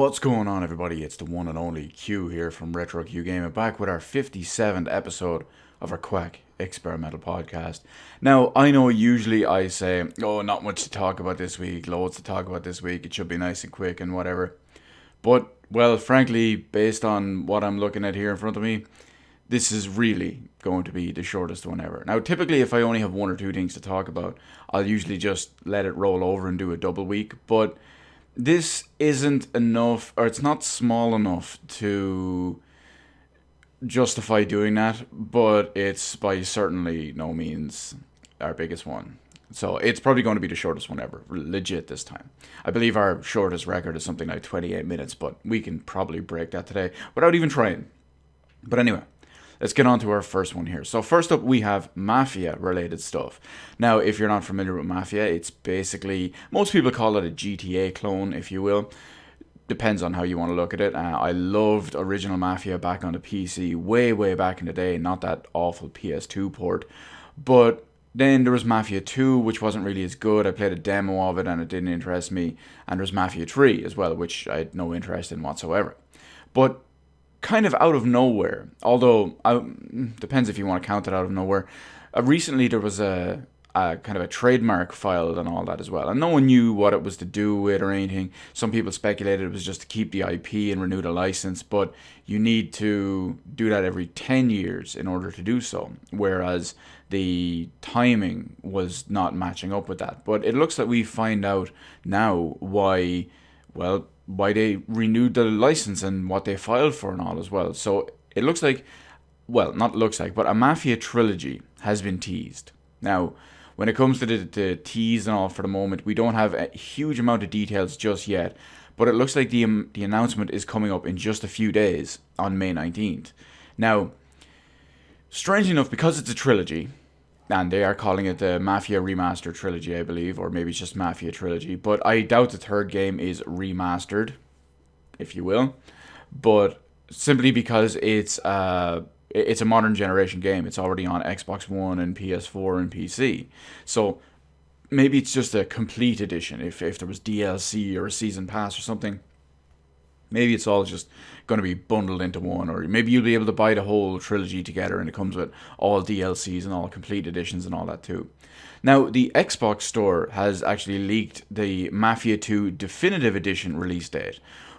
What's going on, everybody? It's the one and only Q here from Retro Q Gaming, back with our 57th episode of our Quack experimental podcast. Now, I know usually I say, oh, not much to talk about this week, loads to talk about this week, it should be nice and quick and whatever. But, well, frankly, based on what I'm looking at here in front of me, this is really going to be the shortest one ever. Now, typically, if I only have one or two things to talk about, I'll usually just let it roll over and do a double week, but this isn't enough, or it's not small enough to justify doing that, but it's by certainly no means our biggest one. So it's probably going to be the shortest one ever, legit this time. I believe our shortest record is something like 28 minutes, but we can probably break that today without even trying. But anyway, let's get on to our first one here. So first up, we have Mafia related stuff. Now, if you're not familiar with Mafia, it's basically, most people call it a GTA clone, if you will. Depends on how you want to look at it. I loved original Mafia back on the PC way back in the day, not that awful PS2 port. But then there was Mafia 2, which wasn't really as good. I played a demo of it and it didn't interest me. And there's Mafia 3 as well, which I had no interest in whatsoever. But kind of out of nowhere, although depends if you want to count it out of nowhere. Recently there was a kind of a trademark filed and all that as well, and no one knew what it was to do with or anything. Some people speculated it was just to keep the IP and renew the license, but you need to do that every 10 years in order to do so, whereas the timing was not matching up with that. But it looks like we find out now why they renewed the license and what they filed for and all as well. So it looks like, well, not looks like, but a Mafia Trilogy has been teased. Now, when it comes to the tease and all for the moment, we don't have a huge amount of details just yet, but it looks like the announcement is coming up in just a few days on May 19th. Now, strangely enough, because it's a trilogy, and they are calling it the Mafia Remaster Trilogy, I believe, or maybe it's just Mafia Trilogy. But I doubt the third game is remastered, if you will. But simply because it's a modern generation game. It's already on Xbox One and PS4 and PC. So maybe it's just a complete edition. If there was DLC or a season pass or something, maybe it's all just going to be bundled into one, or maybe you'll be able to buy the whole trilogy together and it comes with all DLCs and all complete editions and all that too. Now, the Xbox Store has actually leaked the Mafia 2 Definitive Edition release date,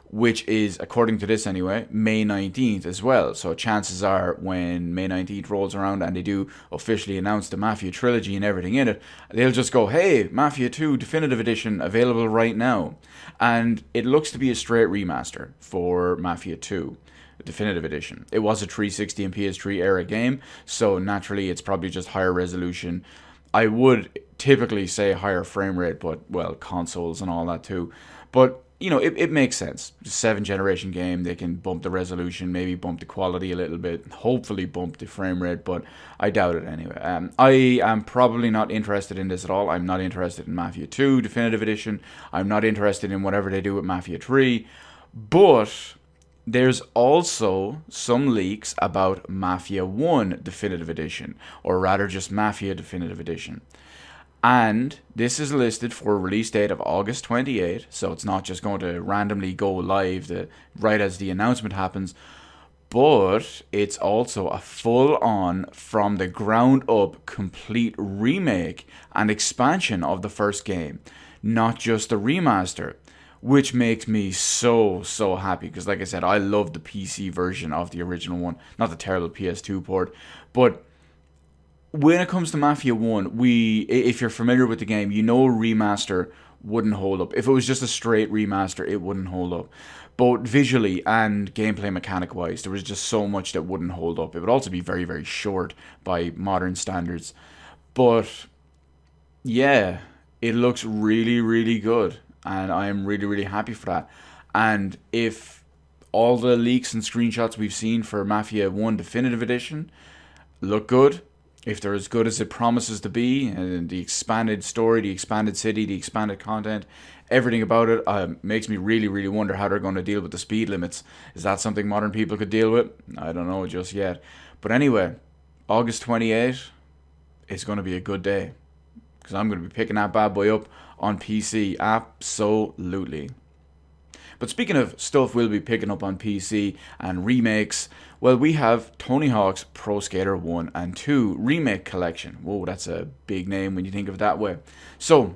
which is, according to this anyway, May 19th as well. So chances are when May 19th rolls around and they do officially announce the Mafia Trilogy and everything in it, they'll just go, hey, Mafia 2 Definitive Edition available right now. And it looks to be a straight remaster for Mafia 2 Definitive Edition. It was a 360 and PS3 era game, so naturally it's probably just higher resolution. I would typically say higher frame rate, but, well, consoles and all that too. But you know, it makes sense. 7th generation game, they can bump the resolution, maybe bump the quality a little bit, hopefully bump the frame rate, but I doubt it anyway. I am probably not interested in this at all. I'm not interested in Mafia 2 Definitive Edition. I'm not interested in whatever they do with Mafia 3. But there's also some leaks about Mafia 1 Definitive Edition, or rather just Mafia Definitive Edition. And this is listed for a release date of August 28th, so it's not just going to randomly go live right as the announcement happens, but it's also a full-on, from the ground up, complete remake and expansion of the first game, not just a remaster, which makes me so happy, because like I said, I love the PC version of the original one, not the terrible PS2 port, but when it comes to Mafia 1, if you're familiar with the game, you know a remaster wouldn't hold up. If it was just a straight remaster, it wouldn't hold up. Both visually and gameplay mechanic-wise, there was just so much that wouldn't hold up. It would also be very short by modern standards. But, yeah, it looks really good. And I am really happy for that. And if all the leaks and screenshots we've seen for Mafia 1 Definitive Edition look good, if they're as good as it promises to be, and the expanded story, the expanded city, the expanded content, everything about it makes me really wonder how they're going to deal with the speed limits. Is that something modern people could deal with? I don't know just yet. But anyway, August 28th is going to be a good day, because I'm going to be picking that bad boy up on PC. Absolutely. But speaking of stuff we'll be picking up on PC and remakes, well, we have Tony Hawk's Pro Skater 1 and 2 Remake Collection. Whoa, that's a big name when you think of it that way. So,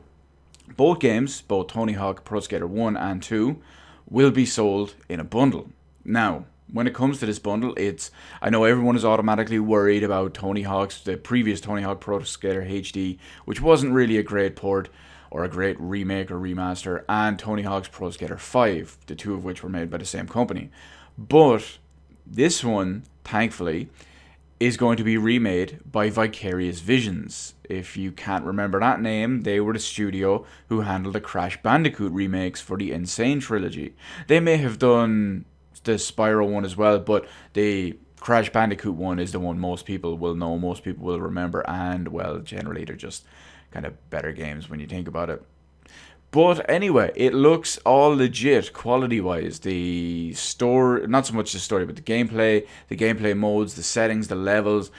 both games, both Tony Hawk Pro Skater 1 and 2, will be sold in a bundle. Now, when it comes to this bundle, I know everyone is automatically worried about the previous Tony Hawk Pro Skater HD, which wasn't really a great port or a great remake or remaster, and Tony Hawk's Pro Skater 5, the two of which were made by the same company. But this one, thankfully, is going to be remade by Vicarious Visions. If you can't remember that name, they were the studio who handled the Crash Bandicoot remakes for the Insane Trilogy. They may have done the Spyro one as well, but the Crash Bandicoot one is the one most people will know, most people will remember, and, well, generally they're just kind of better games when you think about it. But anyway, it looks all legit quality-wise. The story, not so much the story, but the gameplay modes, the settings, the levels,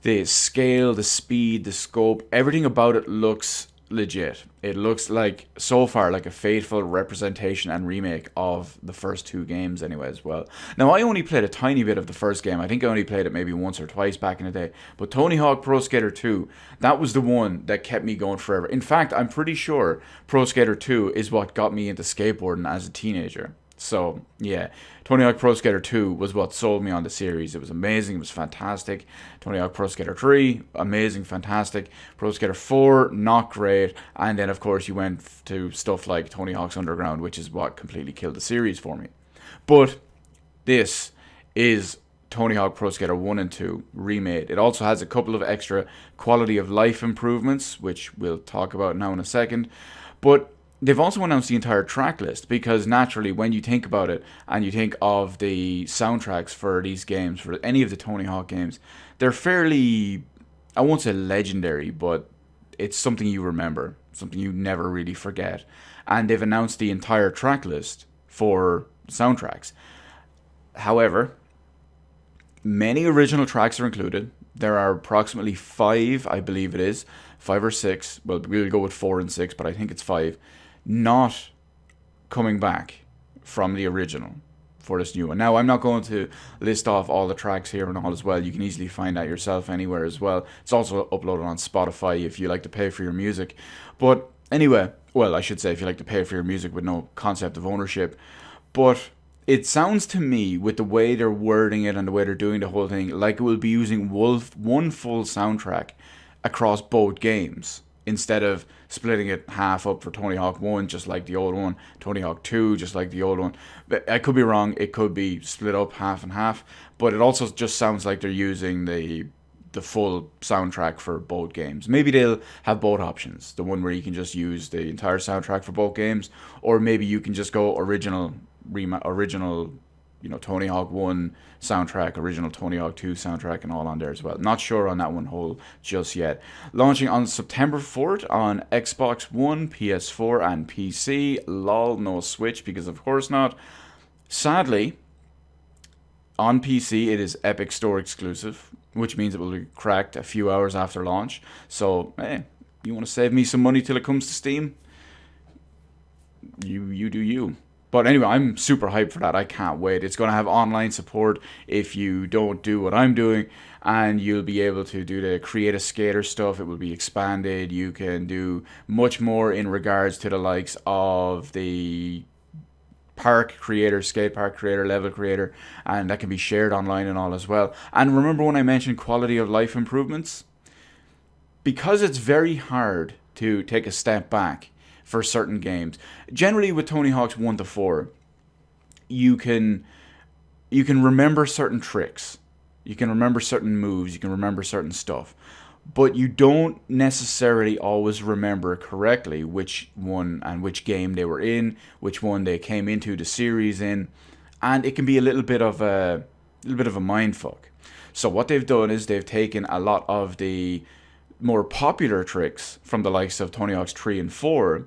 the scale, the speed, the scope, everything about it looks legit. It looks like, so far, like a faithful representation and remake of the first two games anyway as well. Now, I only played a tiny bit of the first game. I think I only played it maybe once or twice back in the day. But Tony Hawk Pro Skater 2, that was the one that kept me going forever. In fact, I'm pretty sure Pro Skater 2 is what got me into skateboarding as a teenager. So, yeah, Tony Hawk Pro Skater 2 was what sold me on the series. It was amazing, it was fantastic. Tony Hawk Pro Skater 3, amazing, fantastic. Pro Skater 4, not great. And then, of course, you went to stuff like Tony Hawk's Underground, which is what completely killed the series for me. But this is Tony Hawk Pro Skater 1 and 2 remade. It also has a couple of extra quality of life improvements, which we'll talk about now in a second. But they've also announced the entire track list, because naturally when you think about it and you think of the soundtracks for these games, for any of the Tony Hawk games, they're fairly, I won't say legendary, but it's something you remember, something you never really forget. And they've announced the entire track list for soundtracks. However, many original tracks are included. There are approximately 5, I believe it is, 5 or 6, well, we'll go with 4 and 6, but I think it's 5, not coming back from the original for this new one. Now, I'm not going to list off all the tracks here and all as well. You can easily find that yourself anywhere as well. It's also uploaded on Spotify if you like to pay for your music. But anyway, well, I should say if you like to pay for your music with no concept of ownership. But it sounds to me, with the way they're wording it and the way they're doing the whole thing, like it will be using one full soundtrack across both games, instead of splitting it half up for Tony Hawk 1, just like the old one, Tony Hawk 2, just like the old one. But I could be wrong, it could be split up half and half, but it also just sounds like they're using the full soundtrack for both games. Maybe they'll have both options, the one where you can just use the entire soundtrack for both games, or maybe you can just go original, Tony Hawk 1 soundtrack, original Tony Hawk 2 soundtrack, and all on there as well. Not sure on that one whole just yet. Launching on September 4th on Xbox One, PS4, and PC. Lol, no Switch, because of course not. Sadly, on PC it is Epic Store exclusive, which means it will be cracked a few hours after launch. So, hey, you want to save me some money till it comes to Steam? You do you. But anyway, I'm super hyped for that. I can't wait. It's going to have online support if you don't do what I'm doing, and you'll be able to do the Create a Skater stuff. It will be expanded. You can do much more in regards to the likes of the park creator, skate park creator, level creator, and that can be shared online and all as well. And remember when I mentioned quality of life improvements? Because it's very hard to take a step back for certain games. Generally with Tony Hawk's 1 to 4, you can remember certain tricks, you can remember certain moves, you can remember certain stuff, but you don't necessarily always remember correctly which one and which game they were in, which one they came into the series in, and it can be a little bit of a mindfuck. So what they've done is they've taken a lot of the more popular tricks from the likes of Tony Hawk's 3 and 4,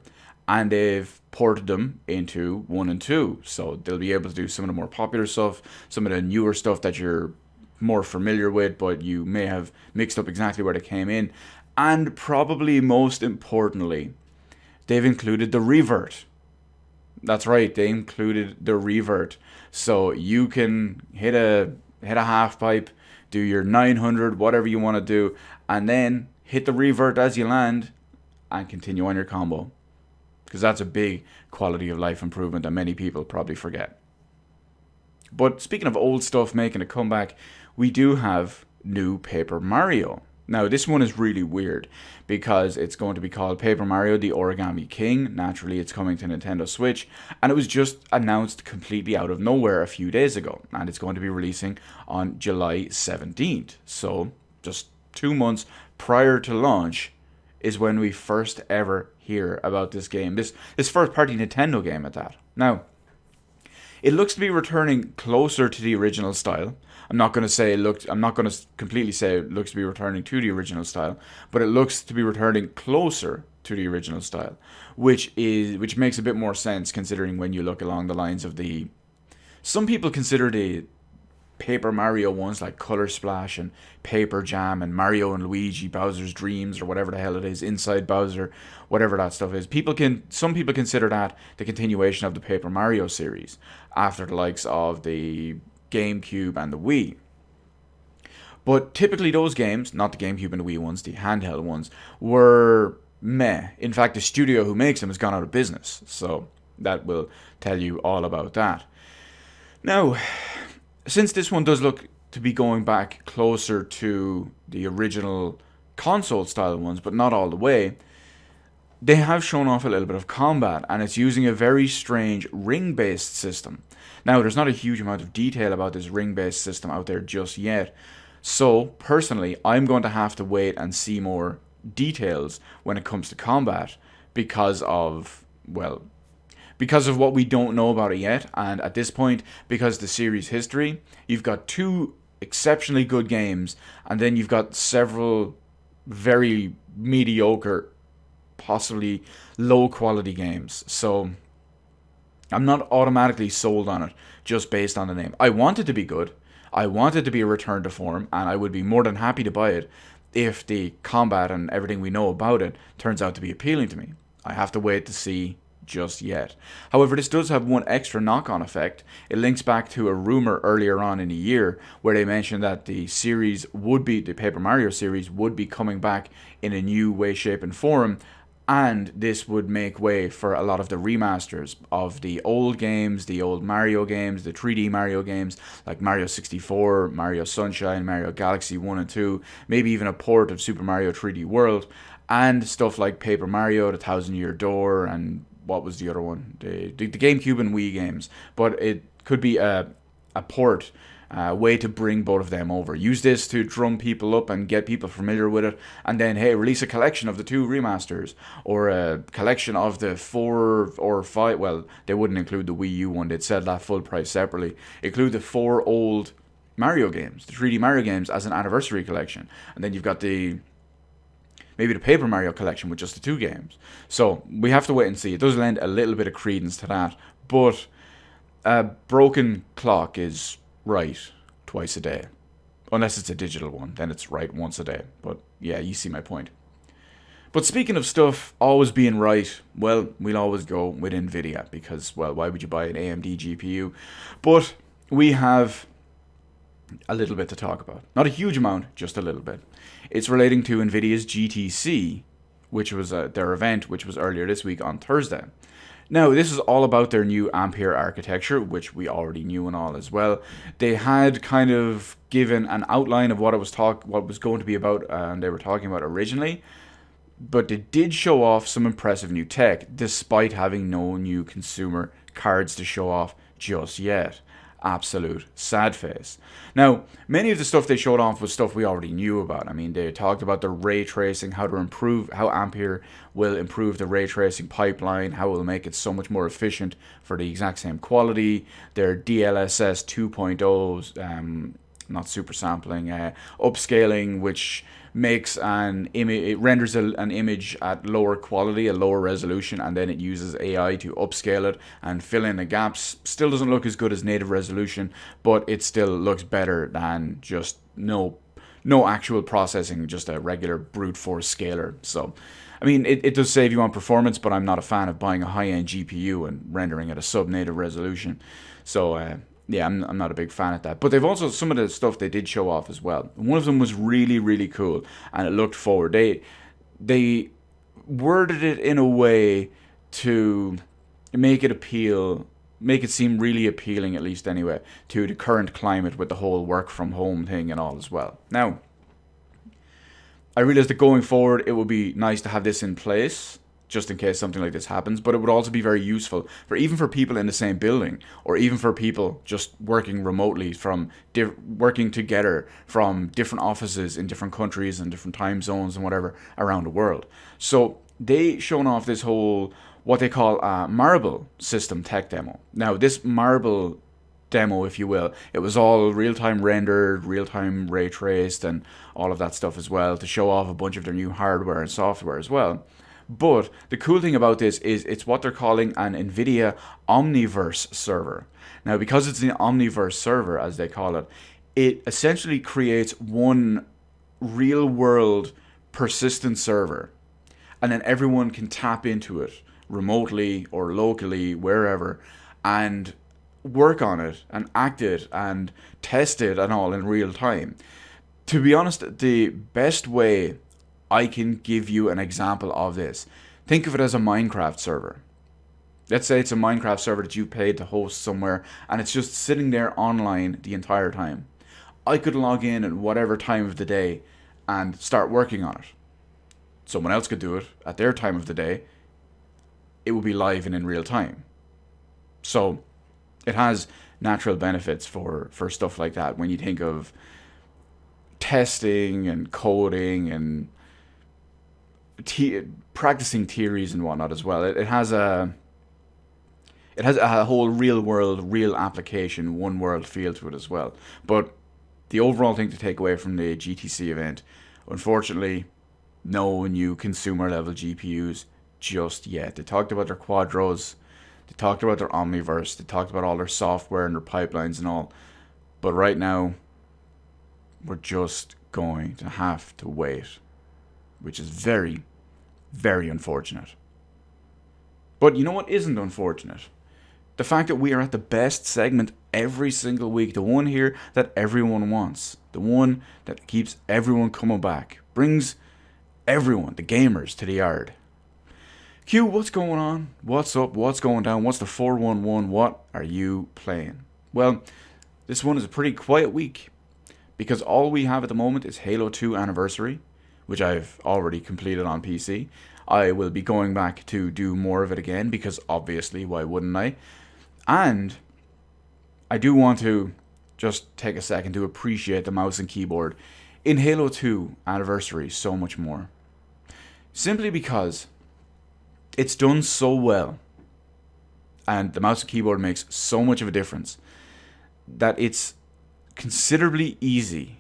and they've ported them into 1 and 2. So they'll be able to do some of the more popular stuff, some of the newer stuff that you're more familiar with, but you may have mixed up exactly where they came in. And probably most importantly, they've included the revert. That's right, they included the revert. So you can hit a half pipe, do your 900, whatever you want to do, and then hit the revert as you land and continue on your combo. Because that's a big quality of life improvement that many people probably forget. But speaking of old stuff making a comeback, we do have new Paper Mario. Now, this one is really weird because it's going to be called Paper Mario the Origami King. Naturally, it's coming to Nintendo Switch, and it was just announced completely out of nowhere a few days ago, and it's going to be releasing on July 17th. So, just 2 months prior to launch is when we first ever hear about this game. This first party Nintendo game at that. Now, it looks to be returning closer to the original style. I'm not going to completely say it looks to be returning to the original style, but it looks to be returning closer to the original style, which makes a bit more sense considering when you look along the lines of the. Some people consider the Paper Mario ones like Color Splash and Paper Jam and Mario and Luigi Bowser's Dreams or whatever the hell it is, Inside Bowser, whatever that stuff is. Some people consider that the continuation of the Paper Mario series after the likes of the GameCube and the Wii. But typically those games, not the GameCube and the Wii ones, the handheld ones, were meh. In fact, the studio who makes them has gone out of business. So that will tell you all about that. Now, since this one does look to be going back closer to the original console style ones, but not all the way, they have shown off a little bit of combat, and it's using a very strange ring-based system. Now, there's not a huge amount of detail about this ring-based system out there just yet, so personally, I'm going to have to wait and see more details when it comes to combat because of what we don't know about it yet, and at this point, because the series history, you've got two exceptionally good games, and then you've got several very mediocre, possibly low quality games. So I'm not automatically sold on it just based on the name. I want it to be good. I want it to be a return to form, and I would be more than happy to buy it if the combat and everything we know about it turns out to be appealing to me. I have to wait to see just yet. However, this does have one extra knock-on effect. It links back to a rumor earlier on in the year where they mentioned that the Paper Mario series would be coming back in a new way, shape, and form, and this would make way for a lot of the remasters of the old games, the old Mario games, the 3D Mario games, like Mario 64, Mario Sunshine, Mario Galaxy 1 and 2, maybe even a port of Super Mario 3D World, and stuff like Paper Mario, The Thousand Year Door, and what was the other one? The GameCube and Wii games. But it could be a port, way to bring both of them over. Use this to drum people up and get people familiar with it. And then, hey, release a collection of the two remasters. Or a collection of the 4 or 5. Well, they wouldn't include the Wii U one. They'd sell that full price separately. Include the 4 old Mario games, the 3D Mario games, as an anniversary collection. And then you've got maybe the Paper Mario collection with just the 2 games. So we have to wait and see. It does lend a little bit of credence to that, but a broken clock is right twice a day. Unless it's a digital one, then it's right once a day. But yeah, you see my point. But speaking of stuff always being right, well, we'll always go with Nvidia because, well, why would you buy an AMD GPU? But we have a little bit to talk about. Not a huge amount, just a little bit. It's relating to Nvidia's GTC, which was their event, which was earlier this week on Thursday. Now, this is all about their new Ampere architecture, which we already knew and all as well. They had kind of given an outline of what was going to be about, and they were talking about originally. But they did show off some impressive new tech, despite having no new consumer cards to show off just yet. Absolute sad face. Now, many of the stuff they showed off was stuff we already knew about. I mean, they talked about the ray tracing, how Ampere will improve the ray tracing pipeline, how it will make it so much more efficient for the exact same quality. Their DLSS 2.0, not super sampling, upscaling, which makes it renders an image at lower quality, a lower resolution, and then it uses AI to upscale it and fill in the gaps. Still doesn't look as good as native resolution, but it still looks better than just no No actual processing, just a regular brute force scaler. So, I mean, it does save you on performance, but I'm not a fan of buying a high-end GPU and rendering at a sub-native resolution. So, yeah, I'm not a big fan of that. But they've also, some of the stuff they did show off as well. One of them was really, really cool, and it looked forward. They worded it in a way to make it seem really appealing, at least anyway, to the current climate with the whole work from home thing and all as well. Now, I realize that going forward, it would be nice to have this in place, just in case something like this happens, but it would also be very useful for even for people in the same building, or even for people just working remotely working together from different offices in different countries and different time zones and whatever around the world. So they shown off this whole, what they call a marble system tech demo. Now, this marble demo, if you will, it was all real-time rendered, real-time ray traced, and all of that stuff as well, to show off a bunch of their new hardware and software as well. But the cool thing about this is it's what they're calling an Nvidia Omniverse server. Now, because it's an Omniverse server, as they call it, it essentially creates one real-world persistent server, and then everyone can tap into it remotely or locally, wherever, and work on it and act it and test it and all in real time. To be honest, the best way I can give you an example of this, think of it as a Minecraft server. Let's say it's a Minecraft server that you paid to host somewhere, and it's just sitting there online the entire time. I could log in at whatever time of the day and start working on it. Someone else could do it at their time of the day. It will be live and in real time. So it has natural benefits for stuff like that when you think of testing and coding and practicing theories and whatnot as well. It has a whole real world, real application, one world feel to it as well. But the overall thing to take away from the GTC event, unfortunately, no new consumer level GPUs just yet. They talked about their Quadros, they talked about their Omniverse, they talked about all their software and their pipelines and all. But right now, we're just going to have to wait, which is very, very unfortunate. But you know what isn't unfortunate? The fact that we are at the best segment every single week, the one here that everyone wants, the one that keeps everyone coming back, brings everyone, the gamers, to the yard. Q, what's going on? What's up? What's going down? What's the 411? What are you playing? Well, this one is a pretty quiet week, because all we have at the moment is Halo 2 Anniversary, which I've already completed on PC. I will be going back to do more of it again, because obviously, why wouldn't I? And I do want to just take a second to appreciate the mouse and keyboard in Halo 2 Anniversary so much more. Simply because it's done so well, and the mouse and keyboard makes so much of a difference, that it's considerably easy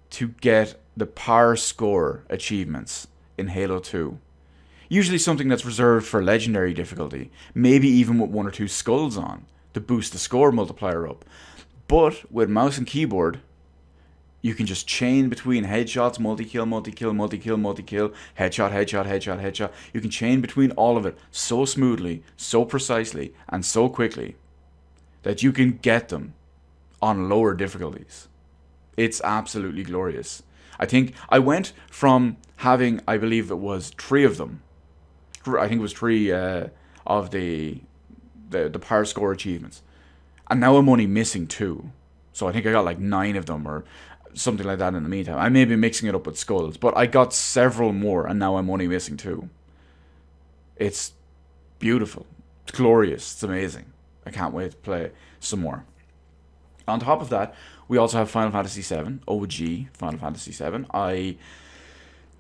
to get the par score achievements in Halo 2. Usually something that's reserved for legendary difficulty, maybe even with 1 or 2 skulls on, to boost the score multiplier up. But with mouse and keyboard, you can just chain between headshots, multi-kill, multi-kill, multi-kill, multi-kill, headshot, headshot, headshot, headshot. You can chain between all of it so smoothly, so precisely, and so quickly that you can get them on lower difficulties. It's absolutely glorious. I think I went from having, I believe it was 3 of them. I think it was 3 of the par score achievements. And now I'm only missing 2. So I think I got like 9 of them or something like that in the meantime. I may be mixing it up with skulls, but I got several more and now I'm only missing 2. It's beautiful. It's glorious. It's amazing. I can't wait to play some more. On top of that, we also have Final Fantasy VII, OG Final Fantasy VII.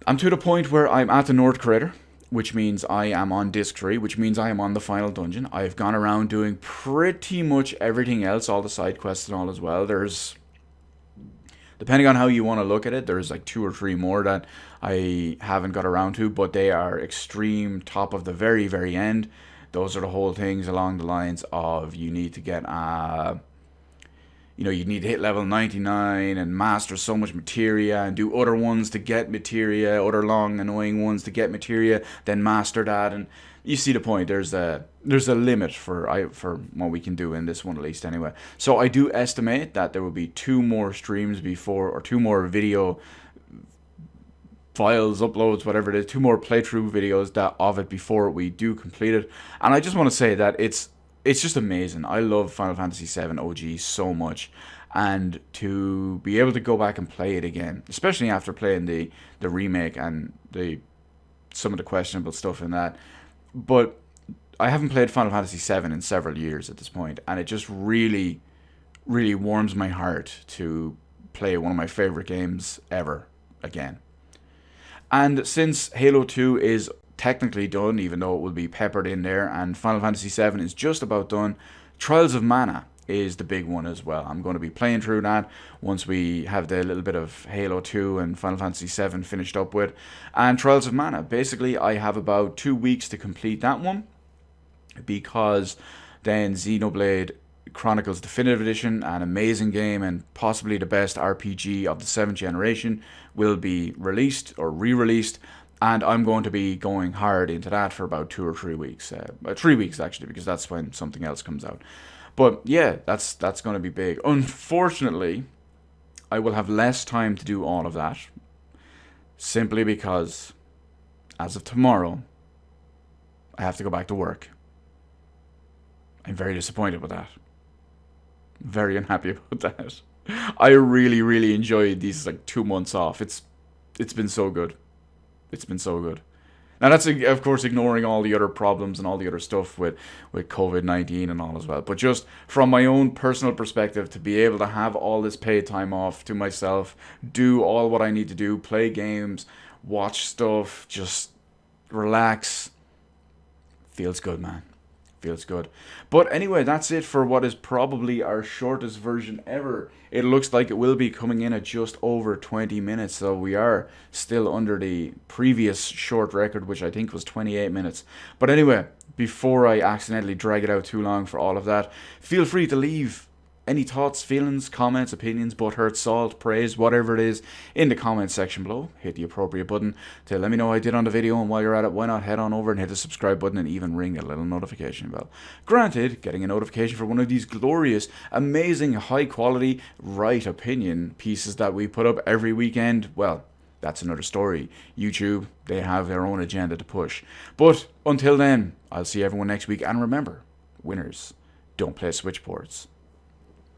I'm to the point where I'm at the North Crater, which means I am on Disc 3, which means I am on the final dungeon. I've gone around doing pretty much everything else, all the side quests and all as well. There's, depending on how you want to look at it, there's like 2 or 3 more that I haven't got around to, but they are extreme top of the very, very end. Those are the whole things along the lines of you need to get you need to hit level 99 and master so much materia and do other ones to get materia, other long annoying ones to get materia, then master that. And you see the point. There's a limit for what we can do in this one, at least anyway. So I do estimate that there will be 2 more streams before, or 2 more video files, uploads, whatever it is, 2 more playthrough videos of it before we do complete it. And I just want to say that it's just amazing. I love Final Fantasy VII OG so much, and to be able to go back and play it again, especially after playing the remake and some of the questionable stuff in that. But I haven't played Final Fantasy VII in several years at this point, and it just really, really warms my heart to play one of my favorite games ever again. And since Halo 2 is technically done, even though it will be peppered in there, and Final Fantasy VII is just about done, Trials of Mana is the big one as well. I'm going to be playing through that once we have the little bit of Halo 2 and Final Fantasy VII finished up with. And Trials of Mana, basically I have about 2 weeks to complete that one, because then Xenoblade Chronicles Definitive Edition, an amazing game and possibly the best RPG of the 7th generation, will be released or re-released. And I'm going to be going hard into that for about 2 or 3 weeks. 3 weeks, actually, because that's when something else comes out. But yeah, that's going to be big. Unfortunately, I will have less time to do all of that, simply because, as of tomorrow, I have to go back to work. I'm very disappointed with that. Very unhappy about that. I really, really enjoyed these 2 months off. It's been so good. It's been so good. Now that's, of course, ignoring all the other problems and all the other stuff with COVID-19 and all as well. But just from my own personal perspective, to be able to have all this paid time off to myself, do all what I need to do, play games, watch stuff, just relax, feels good, man. Feels good. But anyway, that's it for what is probably our shortest version ever. It looks like it will be coming in at just over 20 minutes, so we are still under the previous short record, which I think was 28 minutes. But anyway, before I accidentally drag it out too long for all of that, feel free to leave any thoughts, feelings, comments, opinions, butthurt, salt, praise, whatever it is, in the comments section below. Hit the appropriate button to let me know how I did on the video, and while you're at it, why not head on over and hit the subscribe button and even ring that little notification bell. Granted, getting a notification for one of these glorious, amazing, high quality, right opinion pieces that we put up every weekend, well, that's another story. YouTube, they have their own agenda to push. But until then, I'll see everyone next week, and remember, winners don't play switchboards.